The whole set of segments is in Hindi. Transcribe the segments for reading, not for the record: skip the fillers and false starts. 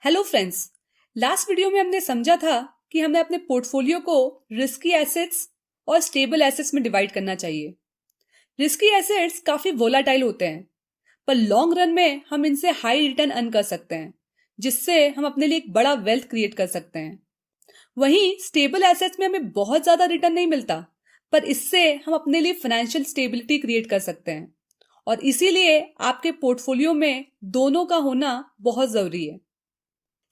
Hello friends. लास्ट वीडियो में हमने समझा था कि हमें अपने पोर्टफोलियो को रिस्की एसेट्स और स्टेबल एसेट्स में डिवाइड करना चाहिए। रिस्की एसेट्स काफी वोलाटाइल होते हैं, पर लॉन्ग रन में हम इनसे हाई रिटर्न अर्न कर सकते हैं, जिससे हम अपने लिए एक बड़ा वेल्थ क्रिएट कर सकते हैं। वहीं स्टेबल एसेट्स में हमें बहुत ज्यादा रिटर्न नहीं मिलता, पर इससे हम अपने लिए फाइनेंशियल स्टेबिलिटी क्रिएट कर सकते हैं, और इसीलिए आपके पोर्टफोलियो में दोनों का होना बहुत जरूरी है।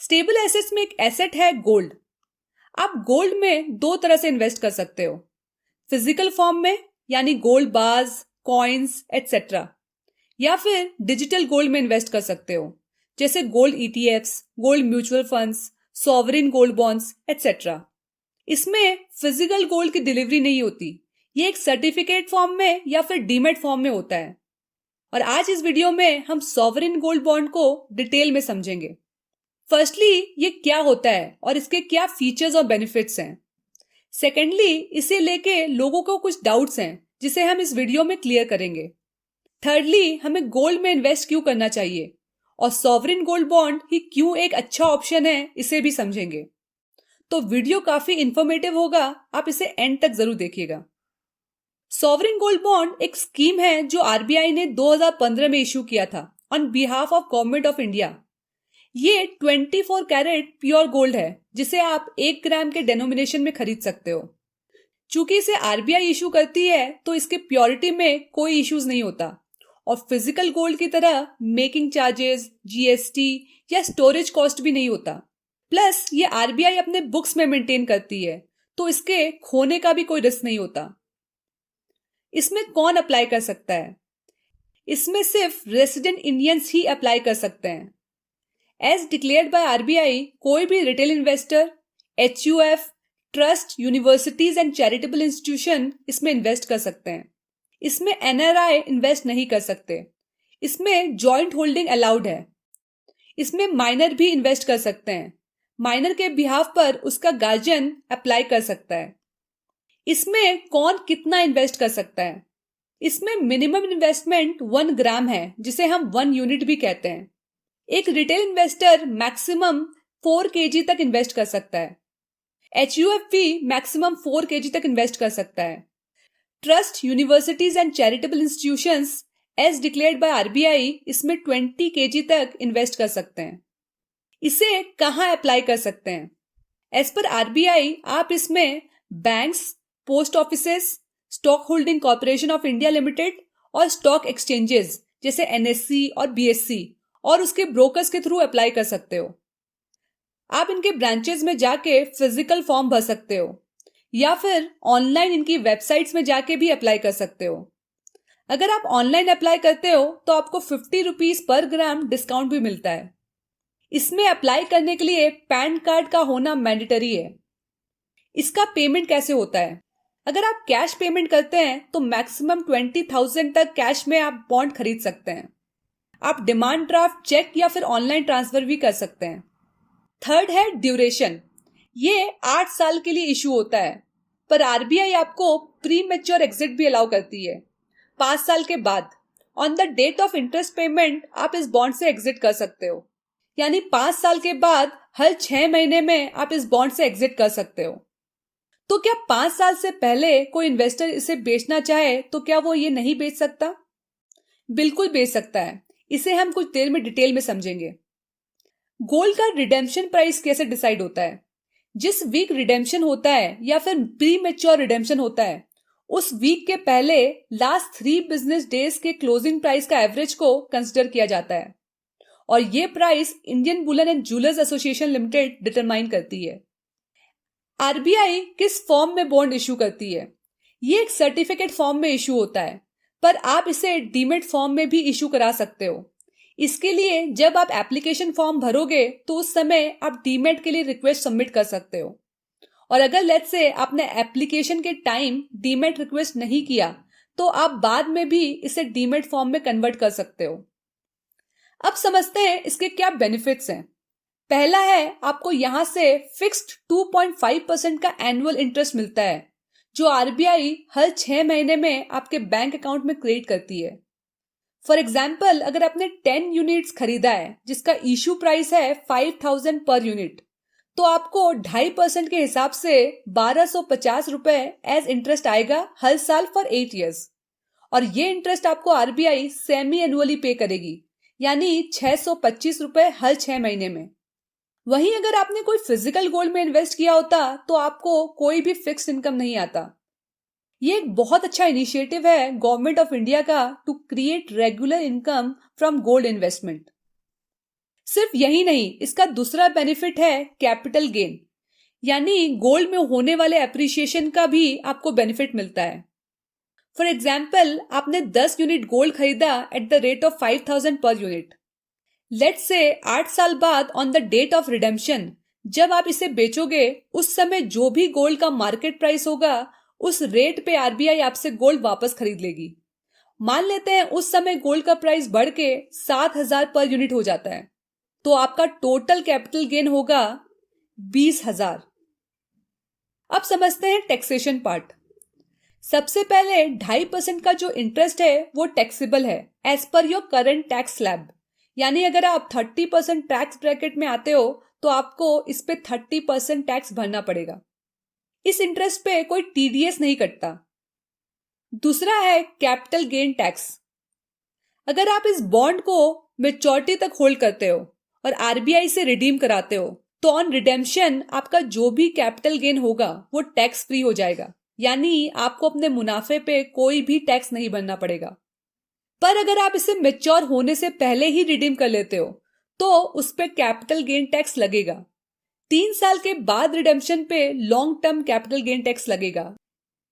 स्टेबल एसेट्स में एक एसेट है गोल्ड। आप गोल्ड में दो तरह से इन्वेस्ट कर सकते हो, फिजिकल फॉर्म में यानी गोल्ड बार्स, कॉइन्स एटसेट्रा, या फिर डिजिटल गोल्ड में इन्वेस्ट कर सकते हो, जैसे gold ETFs, gold mutual funds, sovereign gold bonds etcetera. इसमें फिजिकल गोल्ड की डिलीवरी नहीं होती, ये एक सर्टिफिकेट फॉर्म में या फिर डीमेट फॉर्म में होता है। और आज इस वीडियो में हम सॉवरेन गोल्ड बॉन्ड को डिटेल में समझेंगे। फर्स्टली, ये क्या होता है और इसके क्या फीचर्स और बेनिफिट्स हैं। सेकेंडली, इसे लेके लोगों को कुछ डाउट्स हैं जिसे हम इस वीडियो में क्लियर करेंगे। थर्डली, हमें गोल्ड में इन्वेस्ट क्यों करना चाहिए और सॉवरेन गोल्ड बॉन्ड ही क्यों एक अच्छा ऑप्शन है, इसे भी समझेंगे। तो वीडियो काफी इंफॉर्मेटिव होगा, आप इसे एंड तक जरूर देखिएगा। सॉवरेन गोल्ड बॉन्ड एक स्कीम है जो आरबीआई ने 2015 में इशू किया था on behalf of government of India. ये 24 कैरेट प्योर गोल्ड है, जिसे आप 1 ग्राम के डेनोमिनेशन में खरीद सकते हो। चूंकि इसे आरबीआई इशू करती है, तो इसके प्योरिटी में कोई इश्यूज नहीं होता, और फिजिकल गोल्ड की तरह मेकिंग चार्जेस, जीएसटी या स्टोरेज कॉस्ट भी नहीं होता। प्लस ये आरबीआई अपने बुक्स में मेंटेन करती है, तो इसके खोने का भी कोई रिस्क नहीं होता। इसमें कौन अप्लाई कर सकता है? इसमें सिर्फ रेसिडेंट इंडियंस ही अप्लाई कर सकते हैं। एज डिक्लेयर्ड बाय आरबीआई, कोई भी retail investor, HUF, trust, universities and charitable institution इसमें इन्वेस्ट कर सकते हैं। इसमें एनआरआई इन्वेस्ट नहीं कर सकते। इसमें जॉइंट होल्डिंग अलाउड है। इसमें माइनर भी इन्वेस्ट कर सकते हैं। माइनर के बिहाफ पर उसका गार्जियन अप्लाई कर सकता है। इसमें कौन कितना इन्वेस्ट कर सकता है? इसमें मिनिमम इन्वेस्टमेंट 1 ग्राम है, जिसे हम 1 यूनिट भी कहते हैं। एक रिटेल इन्वेस्टर मैक्सिमम 4 kg तक इन्वेस्ट कर सकता है। एचयूएफ भी मैक्सिमम 4 kg तक इन्वेस्ट कर सकता है। Trust, universities and charitable institutions as declared by RBI इसमें 20 kg तक इन्वेस्ट कर सकते हैं। इसे कहां अप्लाई कर सकते हैं? एज पर आरबीआई आप इसमें banks, post offices, stock holding corporation of India limited और स्टॉक एक्सचेंजेस जैसे एनएससी और बीएससी और उसके ब्रोकर्स के थ्रू अप्लाई कर सकते हो। आप इनके ब्रांचेस में जाके फिजिकल फॉर्म भर सकते हो, या फिर ऑनलाइन इनकी वेबसाइट्स में जाके भी अप्लाई कर सकते हो। अगर आप ऑनलाइन अप्लाई करते हो तो आपको 50 रुपीज पर ग्राम डिस्काउंट भी मिलता है। इसमें अप्लाई करने के लिए पैन कार्ड का होना मैंडेटरी है। इसका पेमेंट कैसे होता है? अगर आप कैश पेमेंट करते हैं तो मैक्सिमम 20,000 तक कैश में आप बॉन्ड खरीद सकते हैं। आप डिमांड ड्राफ्ट, चेक या फिर ऑनलाइन ट्रांसफर भी कर सकते हैं। थर्ड है ड्यूरेशन। ये 8 साल के लिए इशू होता है, पर आरबीआई आपको प्री मैच्योर एग्जिट भी अलाउ करती है। 5 साल के बाद on the date of interest payment आप इस बॉन्ड से एग्जिट कर सकते हो। यानी 5 साल के बाद हर 6 महीने में आप इस बॉन्ड से एग्जिट कर सकते हो। तो क्या 5 साल से पहले कोई इन्वेस्टर इसे बेचना चाहे तो क्या वो ये नहीं बेच सकता? बिल्कुल बेच सकता है। इसे हम कुछ देर में डिटेल में समझेंगे। गोल्ड का रिडेम्पशन प्राइस कैसे डिसाइड होता है? जिस वीक रिडेम्पशन होता है या फिर प्री मैच्योर रिडेम्पशन होता है, उस वीक के पहले लास्ट 3 बिजनेस डेज के क्लोजिंग प्राइस का एवरेज को कंसिडर किया जाता है, और ये price Indian Boolean and jewellers association limited determine करती है। आरबीआई किस फॉर्म में बॉन्ड इशू करती है? ये एक सर्टिफिकेट फॉर्म में इशू होता है, पर आप इसे डीमेट फॉर्म में भी इशू करा सकते हो। इसके लिए जब आप एप्लीकेशन फॉर्म भरोगे तो उस समय आप डीमेट के लिए रिक्वेस्ट सबमिट कर सकते हो, और अगर लेट्स से आपने एप्लीकेशन के टाइम डीमेट रिक्वेस्ट नहीं किया तो आप बाद में भी इसे डीमेट फॉर्म में कन्वर्ट कर सकते हो। अब समझते हैं इसके क्या बेनिफिट्स हैं। पहला है, आपको यहां से फिक्स्ड 2.5% का एनुअल इंटरेस्ट मिलता है, जो आरबीआई हर 6 महीने में आपके बैंक अकाउंट में क्रेडिट करती है। फॉर एग्जाम्पल, अगर आपने 10 यूनिट्स खरीदा है जिसका इशू प्राइस है 5000 पर यूनिट, तो आपको 2.5% के हिसाब से 1250 रुपए एज इंटरेस्ट आएगा हर साल फॉर 8 ईयर्स। और ये इंटरेस्ट आपको आरबीआई सेमी एनुअली पे करेगी, यानी 625 रुपए हर 6 महीने में। वहीं अगर आपने कोई फिजिकल गोल्ड में इन्वेस्ट किया होता तो आपको कोई भी फिक्स्ड इनकम नहीं आता। ये एक बहुत अच्छा इनिशिएटिव है गवर्नमेंट ऑफ इंडिया का to create regular income from gold investment. सिर्फ यही नहीं, इसका दूसरा बेनिफिट है कैपिटल गेन, यानी गोल्ड में होने वाले एप्रिसिएशन का भी आपको बेनिफिट मिलता है। फॉर एग्जाम्पल, आपने 10 यूनिट गोल्ड खरीदा एट द रेट ऑफ 5000 पर यूनिट। लेट्स से 8 साल बाद on the date of redemption जब आप इसे बेचोगे, उस समय जो भी गोल्ड का मार्केट प्राइस होगा उस रेट पे आरबीआई आपसे गोल्ड वापस खरीद लेगी। मान लेते हैं उस समय गोल्ड का प्राइस बढ़ के 7000 पर यूनिट हो जाता है, तो आपका टोटल कैपिटल गेन होगा 20,000। अब समझते हैं टैक्सेशन पार्ट। सबसे पहले 2.5% का जो इंटरेस्ट है वो टैक्सेबल है as per your current tax slab, यानी अगर आप 30% टैक्स ब्रैकेट में आते हो तो आपको इस पे 30% टैक्स भरना पड़ेगा। इस इंटरेस्ट पे कोई टीडीएस नहीं कटता। दूसरा है कैपिटल गेन टैक्स। अगर आप इस बॉन्ड को मैच्योरिटी तक होल्ड करते हो और आरबीआई से रिडीम कराते हो, तो ऑन रिडेम्पशन आपका जो भी कैपिटल गेन होगा वो टैक्स फ्री हो जाएगा, यानी आपको अपने मुनाफे पे कोई भी टैक्स नहीं भरना पड़ेगा। पर अगर आप इसे मैच्योर होने से पहले ही रिडीम कर लेते हो तो उस पे कैपिटल गेन टैक्स लगेगा। 3 साल के बाद रिडेम्पशन पे long term capital gain tax लगेगा,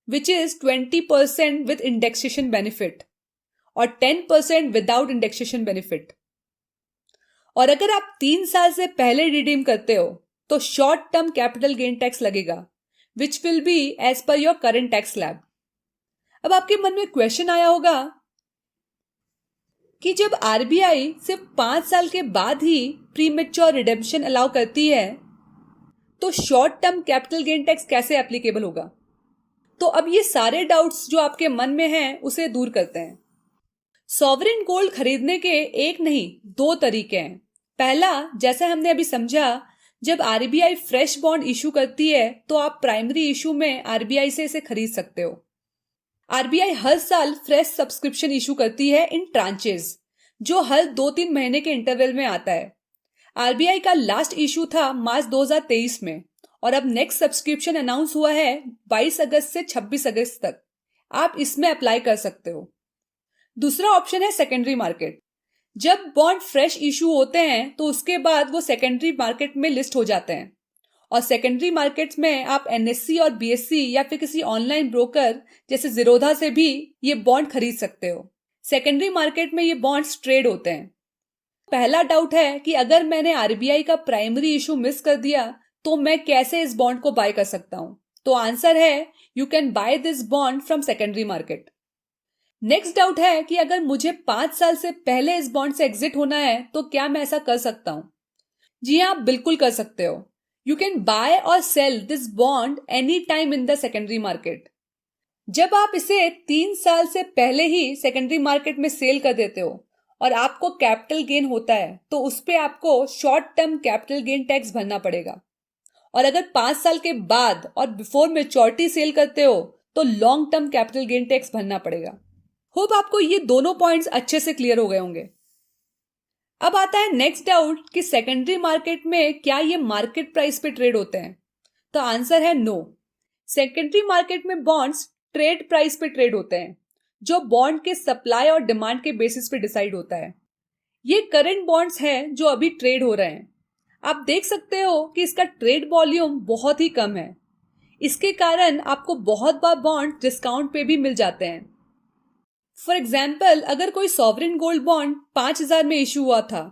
which is 20% with indexation benefit और 10% विदाउट इंडेक्सेशन बेनिफिट। और अगर आप 3 साल से पहले रिडीम करते हो तो short term capital gain tax लगेगा, which will be as per your current tax slab. अब आपके मन में क्वेश्चन आया होगा कि जब आरबीआई सिर्फ 5 साल के बाद ही प्रीमेच्योर रिडेम्पशन अलाउ करती है, तो short term capital gain tax कैसे एप्लीकेबल होगा? तो अब ये सारे डाउट्स जो आपके मन में हैं उसे दूर करते हैं। सॉवरेन गोल्ड खरीदने के एक नहीं 2 तरीके हैं। पहला, जैसे हमने अभी समझा, जब आरबीआई फ्रेश बॉन्ड इशू करती है तो आप प्राइमरी इशू में आरबीआई से इसे खरीद सकते हो। आरबीआई हर साल फ्रेश सब्सक्रिप्शन इशू करती है इन ट्रांचेस, जो हर 2-3 महीने के इंटरवल में आता है। आरबीआई का लास्ट इशू था मार्च 2023 में और अब नेक्स्ट सब्सक्रिप्शन अनाउंस हुआ है 22 अगस्त से 26 अगस्त तक। आप इसमें अप्लाई कर सकते हो। दूसरा ऑप्शन है सेकेंडरी मार्केट। जब बॉन्ड फ्रेश इशू होते हैं तो उसके बाद वो सेकेंडरी मार्केट में लिस्ट हो जाते हैं और सेकेंडरी मार्केट्स में आप एनएससी और बीएससी या फिर किसी ऑनलाइन ब्रोकर जैसे ज़ीरोधा से भी ये बॉन्ड खरीद सकते हो। सेकेंडरी मार्केट में ये बॉन्ड्स ट्रेड होते हैं। पहला डाउट है कि अगर मैंने आरबीआई का प्राइमरी इशू मिस कर दिया तो मैं कैसे इस बॉन्ड को बाय कर सकता हूं? तो आंसर है you can by this bond from secondary market. Next doubt है कि अगर मुझे 5 साल से पहले इस बॉन्ड से एग्जिट होना है तो क्या मैं ऐसा कर सकता हूं? जी हाँ, आप बिल्कुल कर सकते हो। यू कैन बाय और sell this bond any time in the secondary market. जब आप इसे 3 साल से पहले ही सेकेंडरी मार्केट में सेल कर देते हो और आपको कैपिटल गेन होता है तो उस पे आपको short term capital gain tax भरना पड़ेगा। और अगर 5 साल के बाद और बिफोर मैच्योरिटी सेल करते हो तो long term capital gain tax भरना पड़ेगा। होप आपको ये दोनों पॉइंट्स अच्छे से क्लियर हो गए होंगे। अब आता है नेक्स्ट डाउट कि सेकेंडरी मार्केट में क्या ये मार्केट प्राइस पे ट्रेड होते हैं? तो आंसर है नो। सेकेंडरी मार्केट में बॉन्ड्स ट्रेड प्राइस पे ट्रेड होते हैं, जो बॉन्ड के सप्लाई और डिमांड के बेसिस पे डिसाइड होता है। ये करंट बॉन्ड्स हैं जो अभी ट्रेड हो रहे हैं। आप देख सकते हो कि इसका ट्रेड वॉल्यूम बहुत ही कम है। इसके कारण आपको बहुत बार बॉन्ड डिस्काउंट पे भी मिल जाते हैं। फॉर एग्जाम्पल, अगर कोई सॉवरेन गोल्ड बॉन्ड 5000 में इशू हुआ था,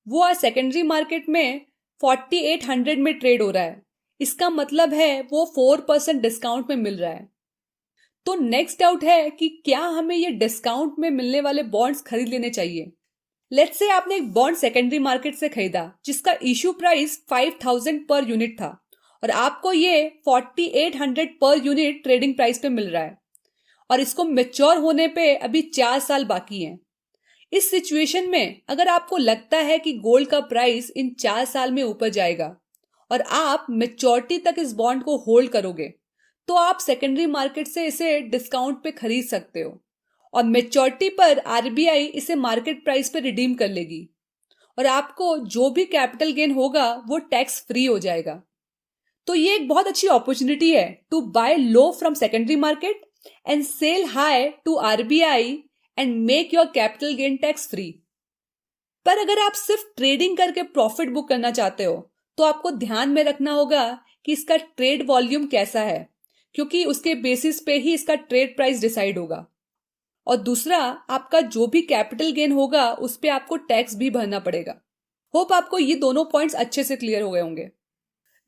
वो आज सेकेंडरी मार्केट में 4800 में ट्रेड हो रहा है। इसका मतलब है वो 4% डिस्काउंट में मिल रहा है। तो नेक्स्ट डाउट है कि क्या हमें ये डिस्काउंट में मिलने वाले बॉन्ड्स खरीद लेने चाहिए? लेट्स से आपने एक बॉन्ड सेकेंडरी मार्केट से खरीदा जिसका इशू प्राइस 5000 पर यूनिट था और आपको ये 4800 पर यूनिट ट्रेडिंग प्राइस पे मिल रहा है और इसको मैच्योर होने पे अभी 4 साल बाकी हैं। इस सिचुएशन में अगर आपको लगता है कि गोल्ड का प्राइस इन 4 साल में ऊपर जाएगा और आप मैच्योरिटी तक इस बॉन्ड को होल्ड करोगे, तो आप सेकेंडरी मार्केट से इसे डिस्काउंट पे खरीद सकते हो और मैच्योरिटी पर आरबीआई इसे मार्केट प्राइस पे रिडीम कर लेगी और आपको जो भी कैपिटल गेन होगा वो टैक्स फ्री हो जाएगा। तो ये एक बहुत अच्छी अपॉर्चुनिटी है to buy low from secondary market and sell high to RBI and make your capital gain tax free. पर अगर आप सिर्फ ट्रेडिंग करके प्रॉफिट बुक करना चाहते हो तो आपको ध्यान में रखना होगा कि इसका ट्रेड वॉल्यूम कैसा है, क्योंकि उसके बेसिस पे ही इसका ट्रेड प्राइस डिसाइड होगा। और दूसरा, आपका जो भी कैपिटल गेन होगा उस पे आपको टैक्स भी भरना पड़ेगा। होप आपको ये दोनों पॉइंट्स अच्छे से क्लियर हो गए होंगे।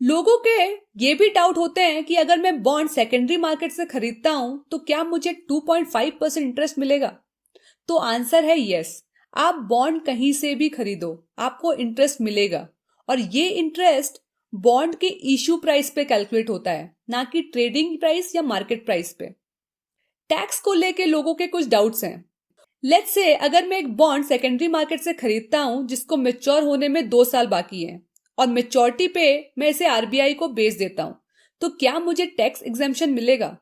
लोगों के ये भी डाउट होते हैं कि अगर मैं बॉन्ड सेकेंडरी मार्केट से खरीदता हूं तो क्या मुझे 2.5% इंटरेस्ट मिलेगा? तो आंसर है यस। आप बॉन्ड कहीं से भी खरीदो, आपको इंटरेस्ट मिलेगा और ये इंटरेस्ट बॉन्ड के इश्यू प्राइस पे कैलकुलेट होता है, ना कि ट्रेडिंग प्राइस या मार्केट प्राइस पे। टैक्स को लेके लोगों के कुछ डाउट्स हैं। लेट्स से अगर मैं एक बॉन्ड सेकेंडरी मार्केट से खरीदता हूं जिसको मैच्योर होने में 2 साल बाकी है और मैच्योरिटी पे मैं इसे आरबीआई को बेच देता हूं, तो क्या मुझे टैक्स एग्जेम्पशन मिलेगा?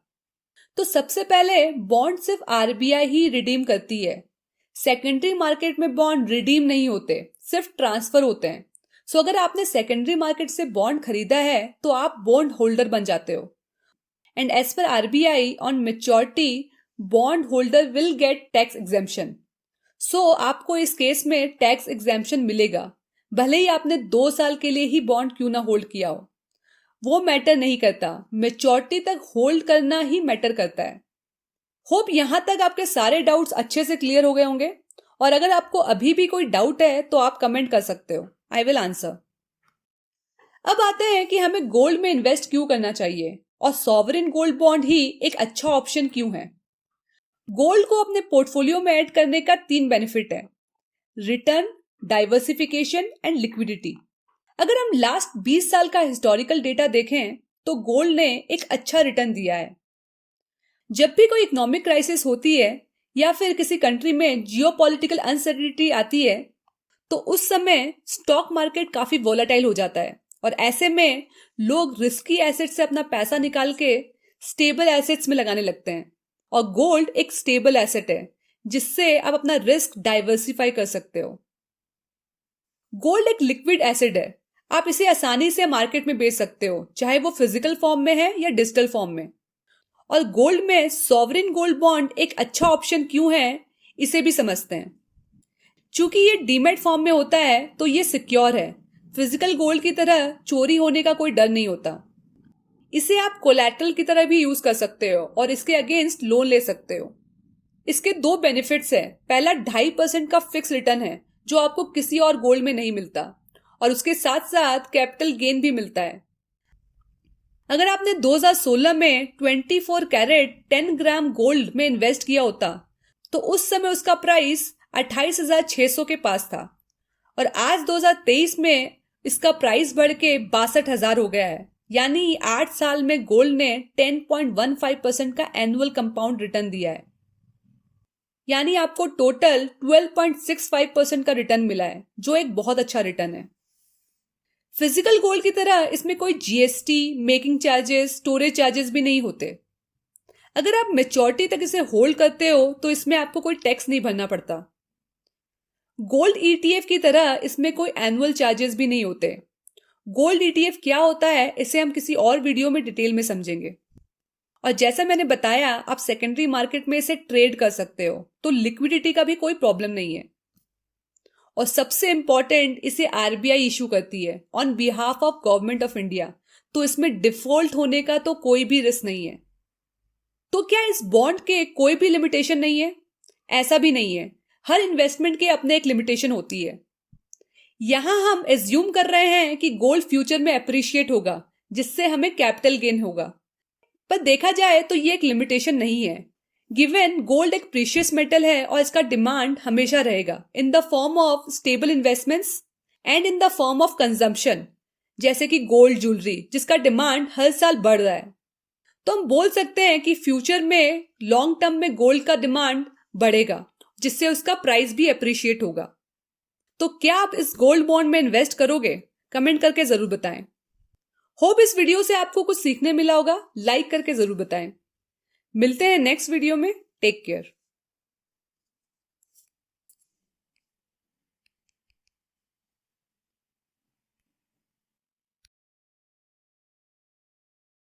तो सबसे पहले बॉन्ड सिर्फ आरबीआई ही रिडीम करती है। सेकेंडरी मार्केट में बॉन्ड रिडीम नहीं होते, सिर्फ ट्रांसफर होते हैं। सो अगर आपने सेकेंडरी मार्केट से बॉन्ड खरीदा है तो आप बॉन्ड होल्डर बन जाते हो and as per RBI on maturity bond holder will get tax exemption. So आपको इस केस में टैक्स एग्जेम्पशन मिलेगा, भले ही आपने 2 साल के लिए ही बॉन्ड क्यों ना होल्ड किया हो। वो मैटर नहीं करता, मैच्योरिटी तक होल्ड करना ही मैटर करता है। होप यहां तक आपके सारे डाउट्स अच्छे से क्लियर हो गए होंगे और अगर आपको अभी भी कोई डाउट है तो आप कमेंट कर सकते हो, आई विल आंसर। अब आते हैं कि हमें गोल्ड में इन्वेस्ट क्यों करना चाहिए और सॉवरेन गोल्ड बॉन्ड ही एक अच्छा ऑप्शन क्यों है। गोल्ड को अपने पोर्टफोलियो में ऐड करने का 3 बेनिफिट है: रिटर्न, डाइवर्सिफिकेशन एंड लिक्विडिटी। अगर हम लास्ट 20 साल का हिस्टोरिकल डेटा देखें तो गोल्ड ने एक अच्छा रिटर्न दिया है। जब भी कोई इकोनॉमिक क्राइसिस होती है या फिर किसी कंट्री में जियोपॉलिटिकल अनसर्टेनिटी आती है तो उस समय स्टॉक मार्केट काफी वोलेटाइल हो जाता है और ऐसे में लोग रिस्की एसेट्स से अपना पैसा निकाल के स्टेबल एसेट्स में लगाने लगते हैं और गोल्ड एक स्टेबल एसेट है जिससे आप अपना रिस्क डाइवर्सिफाई कर सकते हो। गोल्ड एक लिक्विड एसेट है, आप इसे आसानी से मार्केट में बेच सकते हो, चाहे वो फिजिकल फॉर्म में है या डिजिटल फॉर्म में। और गोल्ड में सॉवरेन गोल्ड बॉन्ड एक अच्छा ऑप्शन क्यों है, इसे भी समझते हैं। चूंकि ये डीमैट फॉर्म में होता है तो ये सिक्योर है, फिजिकल गोल्ड की तरह चोरी होने का कोई डर नहीं होता। इसे आप कोलैटरल की तरह भी यूज कर सकते हो और इसके अगेंस्ट लोन ले सकते हो। इसके 2 बेनिफिट्स हैं। पहला 2.5% का फिक्स रिटर्न है जो आपको किसी और गोल्ड में नहीं मिलता और उसके साथ साथ कैपिटल गेन भी मिलता है। अगर आपने 2016 में 24 कैरेट 10 ग्राम गोल्ड में इन्वेस्ट किया होता तो उस समय उसका प्राइस 28,600 के पास था और आज 2023 में इसका प्राइस बढ़ के 62,000 हो गया है। यानी 8 साल में गोल्ड ने 10.15% का एनुअल कंपाउंड रिटर्न दिया है, यानी आपको टोटल 12.65% का रिटर्न मिला है, जो एक बहुत अच्छा रिटर्न है। फिजिकल गोल्ड की तरह इसमें कोई GST, making charges, storage charges भी नहीं होते। अगर आप मैच्योरिटी तक इसे होल्ड करते हो तो इसमें आपको कोई टैक्स नहीं भरना पड़ता। गोल्ड ईटीएफ की तरह इसमें कोई एनुअल चार्जेस भी नहीं होते। गोल्ड ईटीएफ क्या होता है इसे हम किसी और वीडियो में डिटेल में समझेंगे। और जैसा मैंने बताया, आप सेकेंडरी मार्केट में इसे ट्रेड कर सकते हो, तो लिक्विडिटी का भी कोई प्रॉब्लम नहीं है। और सबसे इंपॉर्टेंट, इसे आरबीआई इशू करती है on behalf of government of India, तो इसमें डिफॉल्ट होने का तो कोई भी रिस्क नहीं है। तो क्या इस बॉन्ड के कोई भी लिमिटेशन नहीं है? ऐसा भी नहीं है। हर इन्वेस्टमेंट के अपने एक लिमिटेशन होती है। यहां हम एज्यूम कर रहे हैं कि गोल्ड फ्यूचर में अप्रिशिएट होगा जिससे हमें कैपिटल गेन होगा, पर देखा जाए तो ये एक लिमिटेशन नहीं है। गिवन गोल्ड एक प्रीशियस मेटल है और इसका डिमांड हमेशा रहेगा in the form of stable investments and in the form of consumption, जैसे कि गोल्ड ज्वेलरी जिसका डिमांड हर साल बढ़ रहा है। तो हम बोल सकते हैं कि फ्यूचर में लॉन्ग टर्म में गोल्ड का डिमांड बढ़ेगा जिससे उसका प्राइस भी अप्रिशिएट होगा। तो क्या आप इस गोल्ड बॉन्ड में इन्वेस्ट करोगे? कमेंट करके जरूर बताएं। होप इस वीडियो से आपको कुछ सीखने मिला होगा। लाइक करके जरूर बताएं। मिलते हैं नेक्स्ट वीडियो में। Take care.